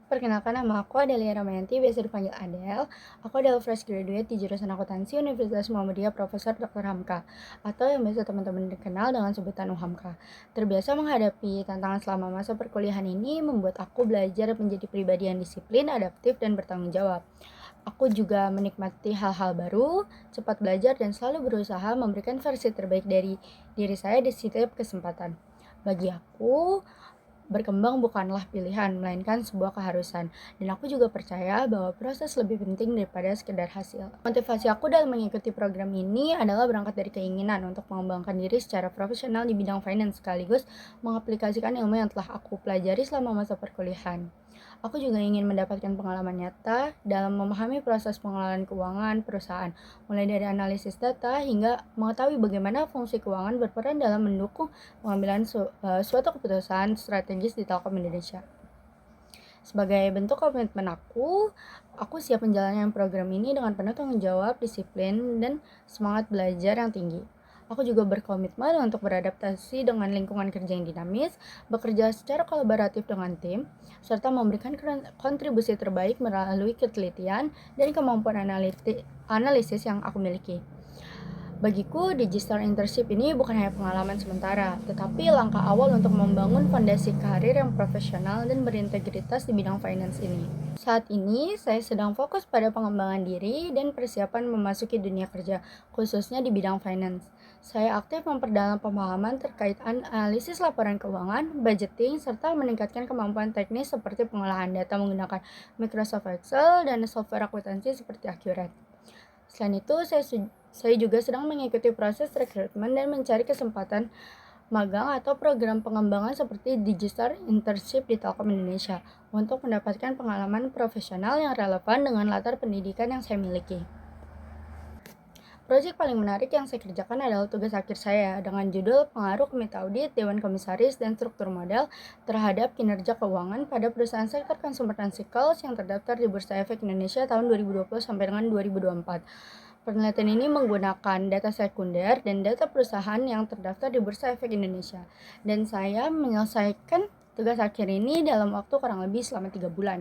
Perkenalkan, nama aku Adelia Ramayanti, biasa dipanggil Adel. Aku adalah fresh graduate di jurusan akuntansi Universitas Muhammadiyah Profesor Dr. Hamka, atau yang biasa teman-teman dikenal dengan sebutan UHAMKA. Terbiasa menghadapi tantangan selama masa perkuliahan ini membuat aku belajar menjadi pribadi yang disiplin, adaptif, dan bertanggung jawab. Aku juga menikmati hal-hal baru, cepat belajar, dan selalu berusaha memberikan versi terbaik dari diri saya di setiap kesempatan. Bagi aku, berkembang bukanlah pilihan, melainkan sebuah keharusan. Dan aku juga percaya bahwa proses lebih penting daripada sekedar hasil. Motivasi aku dalam mengikuti program ini adalah berangkat dari keinginan untuk mengembangkan diri secara profesional di bidang finance, sekaligus mengaplikasikan ilmu yang telah aku pelajari selama masa perkuliahan. Aku juga ingin mendapatkan pengalaman nyata dalam memahami proses pengelolaan keuangan perusahaan, mulai dari analisis data hingga mengetahui bagaimana fungsi keuangan berperan dalam mendukung pengambilan suatu keputusan strategis di Telkom Indonesia. Sebagai bentuk komitmen aku siap menjalankan program ini dengan penuh tanggung jawab, disiplin, dan semangat belajar yang tinggi. Aku juga berkomitmen untuk beradaptasi dengan lingkungan kerja yang dinamis, bekerja secara kolaboratif dengan tim, serta memberikan kontribusi terbaik melalui ketelitian dan kemampuan analisis yang aku miliki. Bagiku, digital internship ini bukan hanya pengalaman sementara, tetapi langkah awal untuk membangun fondasi karir yang profesional dan berintegritas di bidang finance ini. Saat ini, saya sedang fokus pada pengembangan diri dan persiapan memasuki dunia kerja, khususnya di bidang finance. Saya aktif memperdalam pemahaman terkait analisis laporan keuangan, budgeting, serta meningkatkan kemampuan teknis seperti pengolahan data menggunakan Microsoft Excel dan software akuntansi seperti Accurate. Selain itu, saya juga sedang mengikuti proses rekrutmen dan mencari kesempatan magang atau program pengembangan seperti Digital Internship di Telkom Indonesia untuk mendapatkan pengalaman profesional yang relevan dengan latar pendidikan yang saya miliki. Proyek paling menarik yang saya kerjakan adalah tugas akhir saya dengan judul Pengaruh Komite Audit, Dewan Komisaris, dan Struktur Modal terhadap kinerja keuangan pada perusahaan sektor consumer cycles yang terdaftar di Bursa Efek Indonesia tahun 2020 sampai dengan 2024. Penelitian ini menggunakan data sekunder dan data perusahaan yang terdaftar di Bursa Efek Indonesia. Dan saya menyelesaikan tugas akhir ini dalam waktu kurang lebih selama 3 bulan.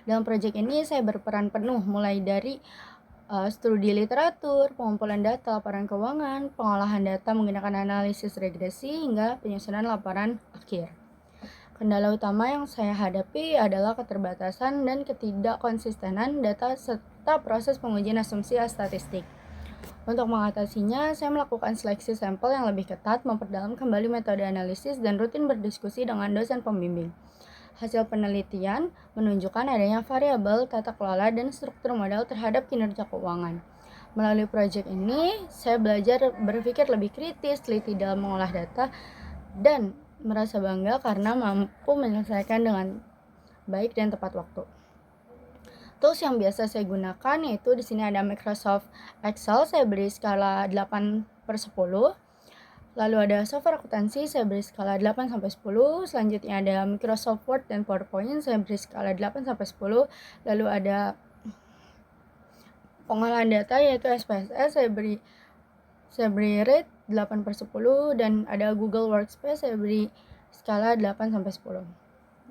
Dalam proyek ini saya berperan penuh mulai dari studi literatur, pengumpulan data laporan keuangan, pengolahan data menggunakan analisis regresi, hingga penyusunan laporan akhir. Kendala utama yang saya hadapi adalah keterbatasan dan ketidakkonsistenan data serta proses pengujian asumsi statistik. Untuk mengatasinya, saya melakukan seleksi sampel yang lebih ketat, memperdalam kembali metode analisis, dan rutin berdiskusi dengan dosen pembimbing. Hasil penelitian menunjukkan adanya variabel tata kelola dan struktur modal terhadap kinerja keuangan. Melalui proyek ini, saya belajar berpikir lebih kritis, teliti dalam mengolah data, dan merasa bangga karena mampu menyelesaikan dengan baik dan tepat waktu. Tools yang biasa saya gunakan yaitu di sini ada Microsoft Excel, saya beri skala 8/10. Lalu ada software akuntansi, saya beri skala 8/10. Selanjutnya ada Microsoft Word dan PowerPoint, saya beri skala 8/10. Lalu ada pengolahan data yaitu SPSS, saya beri rate 8/10. Dan ada Google Workspace, saya beri skala 8/10.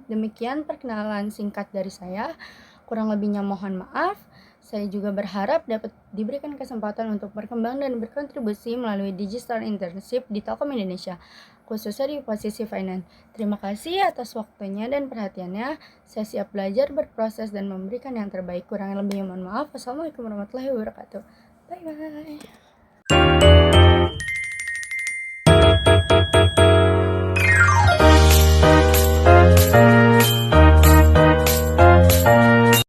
Demikian perkenalan singkat dari saya. Kurang lebihnya mohon maaf. Saya juga berharap dapat diberikan kesempatan untuk berkembang dan berkontribusi melalui Digital Internship di Telkom Indonesia, khususnya di posisi finance. Terima kasih atas waktunya dan perhatiannya. Saya siap belajar, berproses, dan memberikan yang terbaik. Kurang lebihnya mohon maaf. Wassalamualaikum warahmatullahi wabarakatuh. Bye-bye.